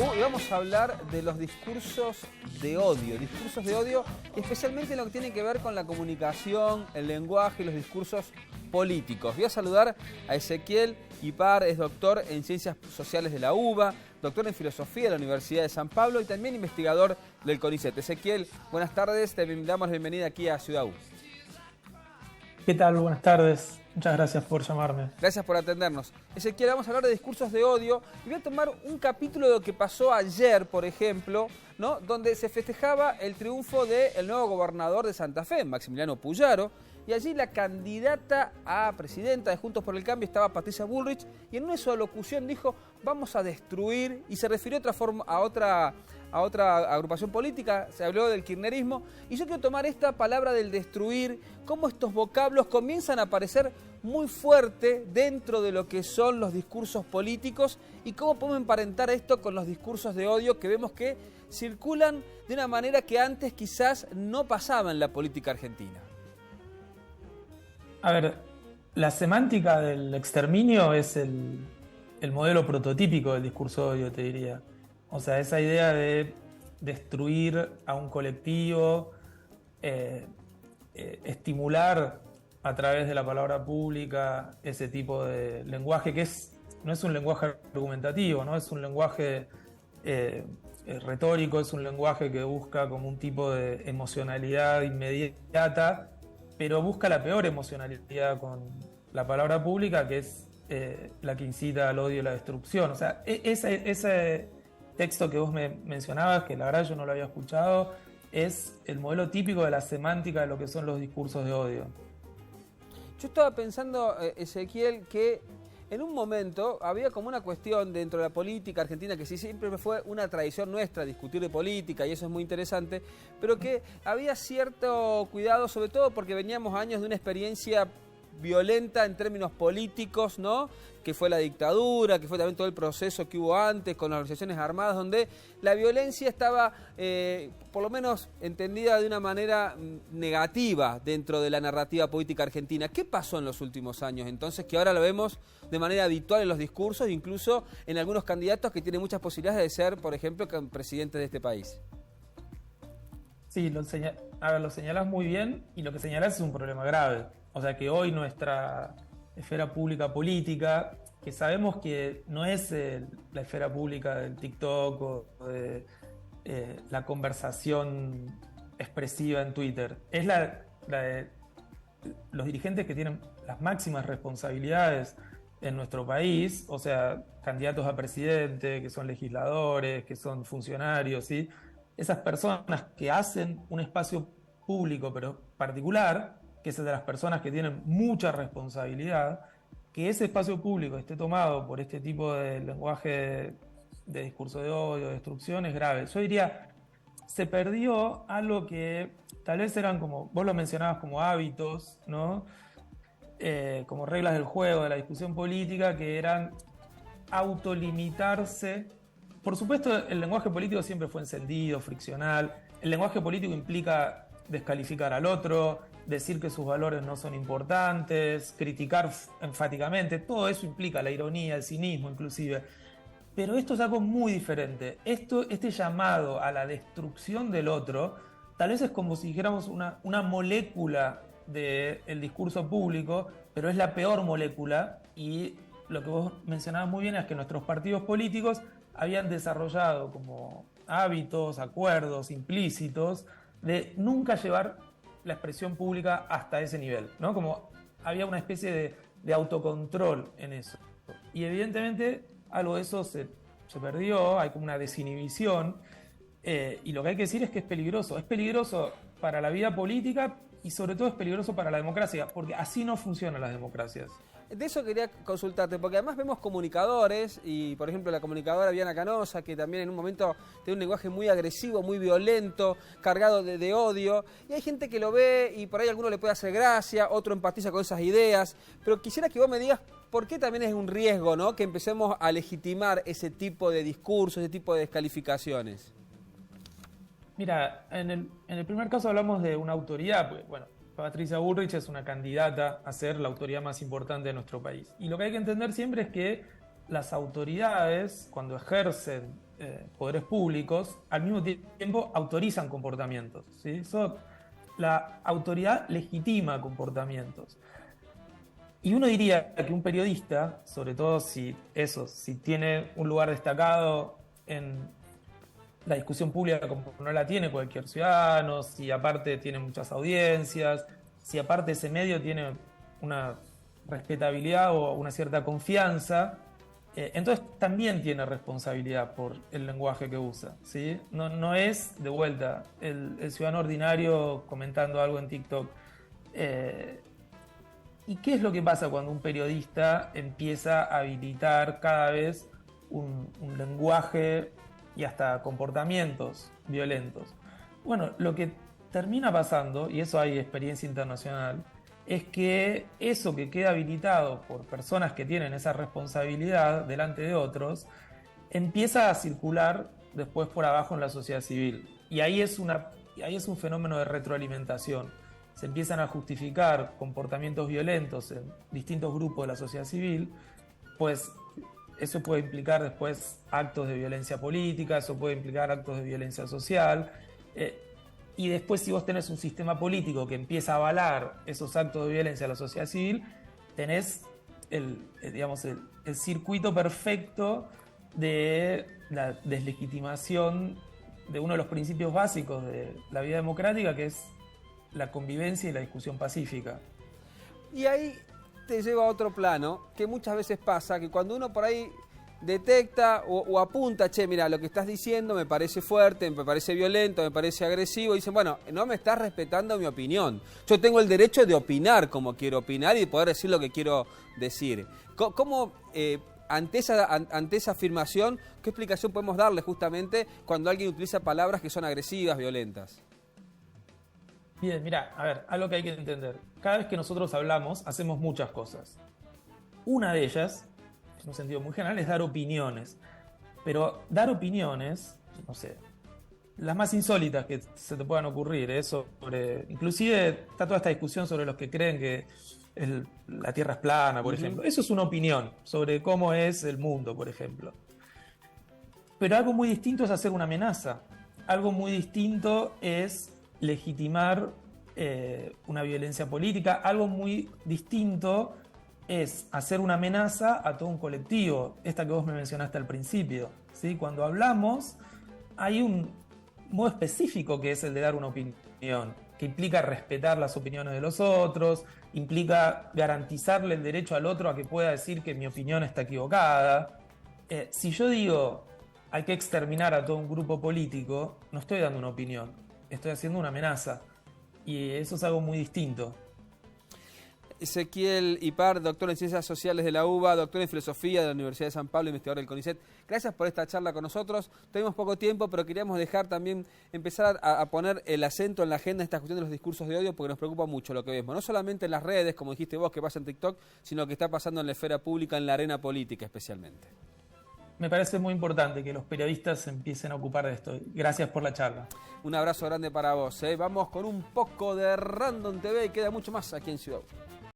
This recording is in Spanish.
Y vamos a hablar de los discursos de odio, especialmente en lo que tiene que ver con la comunicación, el lenguaje y los discursos políticos. Voy a saludar a Ezequiel Ipar, es doctor en Ciencias Sociales de la UBA, doctor en Filosofía de la Universidad de San Pablo y también investigador del CONICET. Ezequiel, buenas tardes, te damos la bienvenida aquí a Ciudad U. ¿Qué tal? Buenas tardes. Muchas gracias por llamarme. Gracias por atendernos. Ezequiel, vamos a hablar de discursos de odio y voy a tomar un capítulo de lo que pasó ayer, por ejemplo, ¿no? Donde se festejaba el triunfo del nuevo gobernador de Santa Fe, Maximiliano Puyaro, y allí la candidata a presidenta de Juntos por el Cambio estaba Patricia Bullrich, y en una de su alocución dijo, vamos a destruir, y se refirió a otra agrupación política, se habló del kirchnerismo, y yo quiero tomar esta palabra del destruir, cómo estos vocablos comienzan a aparecer muy fuerte dentro de lo que son los discursos políticos y cómo podemos emparentar esto con los discursos de odio que vemos que circulan de una manera que antes quizás no pasaba en la política argentina. A ver, la semántica del exterminio es el modelo prototípico del discurso de odio, te diría. O sea, esa idea de destruir a un colectivo, estimular a través de la palabra pública ese tipo de lenguaje que no es un lenguaje argumentativo, ¿no? Es un lenguaje retórico, es un lenguaje que busca como un tipo de emocionalidad inmediata, pero busca la peor emocionalidad con la palabra pública, que es la que incita al odio y la destrucción. O sea, ese texto que vos me mencionabas, que la verdad yo no lo había escuchado, es el modelo típico de la semántica de lo que son los discursos de odio. Yo estaba pensando, Ezequiel, que en un momento había como una cuestión dentro de la política argentina, que sí siempre fue una tradición nuestra discutir de política, y eso es muy interesante, pero que había cierto cuidado, sobre todo porque veníamos años de una experiencia violenta en términos políticos, ¿no? Que fue la dictadura, que fue también todo el proceso que hubo antes con las organizaciones armadas, donde la violencia estaba, por lo menos, entendida de una manera negativa dentro de la narrativa política argentina. ¿Qué pasó en los últimos años entonces, que ahora lo vemos de manera habitual en los discursos, incluso en algunos candidatos que tienen muchas posibilidades de ser, por ejemplo, presidentes de este país? Sí, lo señalás muy bien, y lo que señalás es un problema grave. O sea, que hoy nuestra esfera pública política, que sabemos que no es la esfera pública del TikTok o de la conversación expresiva en Twitter, es la de los dirigentes que tienen las máximas responsabilidades en nuestro país, o sea, candidatos a presidente, que son legisladores, que son funcionarios, ¿sí? Esas personas que hacen un espacio público, pero particular, que es el de las personas que tienen mucha responsabilidad, que ese espacio público esté tomado por este tipo de lenguaje de discurso de odio, de destrucción, es grave. Yo diría, se perdió algo que tal vez eran como, vos lo mencionabas como hábitos, ¿no? Como reglas del juego, de la discusión política, que eran autolimitarse. Por supuesto, el lenguaje político siempre fue encendido, friccional. El lenguaje político implica descalificar al otro, decir que sus valores no son importantes, criticar enfáticamente. Todo eso implica la ironía, el cinismo inclusive. Pero esto es algo muy diferente. Este llamado a la destrucción del otro, tal vez es como si dijéramos una molécula del discurso público, pero es la peor molécula, y lo que vos mencionabas muy bien es que nuestros partidos políticos habían desarrollado como hábitos, acuerdos implícitos de nunca llevar la expresión pública hasta ese nivel, ¿no? Como había una especie de autocontrol en eso. Y evidentemente algo de eso se perdió, hay como una desinhibición, y lo que hay que decir es que es peligroso. Es peligroso para la vida política y sobre todo es peligroso para la democracia, porque así no funcionan las democracias. De eso quería consultarte, porque además vemos comunicadores, y por ejemplo la comunicadora Viana Canosa, que también en un momento tiene un lenguaje muy agresivo, muy violento, cargado de odio, y hay gente que lo ve y por ahí a alguno le puede hacer gracia, otro empatiza con esas ideas, pero quisiera que vos me digas por qué también es un riesgo, ¿no?, que empecemos a legitimar ese tipo de discursos, ese tipo de descalificaciones. Mira, en el primer caso hablamos de una autoridad, pues bueno, Patricia Bullrich es una candidata a ser la autoridad más importante de nuestro país. Y lo que hay que entender siempre es que las autoridades, cuando ejercen poderes públicos, al mismo tiempo autorizan comportamientos, ¿sí? La autoridad legitima comportamientos. Y uno diría que un periodista, sobre todo si tiene un lugar destacado en la discusión pública como no la tiene cualquier ciudadano, si aparte tiene muchas audiencias, si aparte ese medio tiene una respetabilidad o una cierta confianza, entonces también tiene responsabilidad por el lenguaje que usa, ¿sí? No es, de vuelta, el ciudadano ordinario comentando algo en TikTok. ¿Y qué es lo que pasa cuando un periodista empieza a habilitar cada vez un lenguaje y hasta comportamientos violentos? Bueno, lo que termina pasando, y eso hay experiencia internacional, es que eso que queda habilitado por personas que tienen esa responsabilidad delante de otros, empieza a circular después por abajo en la sociedad civil. Y ahí es un fenómeno de retroalimentación. Se empiezan a justificar comportamientos violentos en distintos grupos de la sociedad civil, pues eso puede implicar después actos de violencia política, eso puede implicar actos de violencia social. Y después, si vos tenés un sistema político que empieza a avalar esos actos de violencia a la sociedad civil, tenés el circuito perfecto de la deslegitimación de uno de los principios básicos de la vida democrática, que es la convivencia y la discusión pacífica. Y ahí te lleva a otro plano, que muchas veces pasa, que cuando uno por ahí detecta o apunta, che, mira, lo que estás diciendo me parece fuerte, me parece violento, me parece agresivo, y dicen, bueno, no me estás respetando mi opinión. Yo tengo el derecho de opinar como quiero opinar y de poder decir lo que quiero decir. ¿Cómo ante esa afirmación, qué explicación podemos darle justamente cuando alguien utiliza palabras que son agresivas, violentas? Bien, mira, a ver, algo que hay que entender. Cada vez que nosotros hablamos, hacemos muchas cosas. Una de ellas, en un sentido muy general, es dar opiniones. Pero dar opiniones, no sé, las más insólitas que se te puedan ocurrir, inclusive está toda esta discusión sobre los que creen que la Tierra es plana, por ejemplo. Eso es una opinión sobre cómo es el mundo, por ejemplo. Pero algo muy distinto es hacer una amenaza. Algo muy distinto es legitimar una violencia política. Algo muy distinto es hacer una amenaza a todo un colectivo, esta que vos me mencionaste al principio, ¿sí? Cuando hablamos, hay un modo específico que es el de dar una opinión, que implica respetar las opiniones de los otros, implica garantizarle el derecho al otro a que pueda decir que mi opinión está equivocada. Si yo digo hay que exterminar a todo un grupo político, no estoy dando una opinión, estoy haciendo una amenaza, y eso es algo muy distinto. Ezequiel Ipar, doctor en Ciencias Sociales de la UBA, doctor en Filosofía de la Universidad de San Pablo, investigador del CONICET. Gracias por esta charla con nosotros. Tuvimos poco tiempo, pero queríamos empezar a poner el acento en la agenda de esta cuestión de los discursos de odio, porque nos preocupa mucho lo que vemos. No solamente en las redes, como dijiste vos, que pasa en TikTok, sino que está pasando en la esfera pública, en la arena política especialmente. Me parece muy importante que los periodistas se empiecen a ocupar de esto. Gracias por la charla. Un abrazo grande para vos. Vamos con un poco de Random TV y queda mucho más aquí en Ciudad.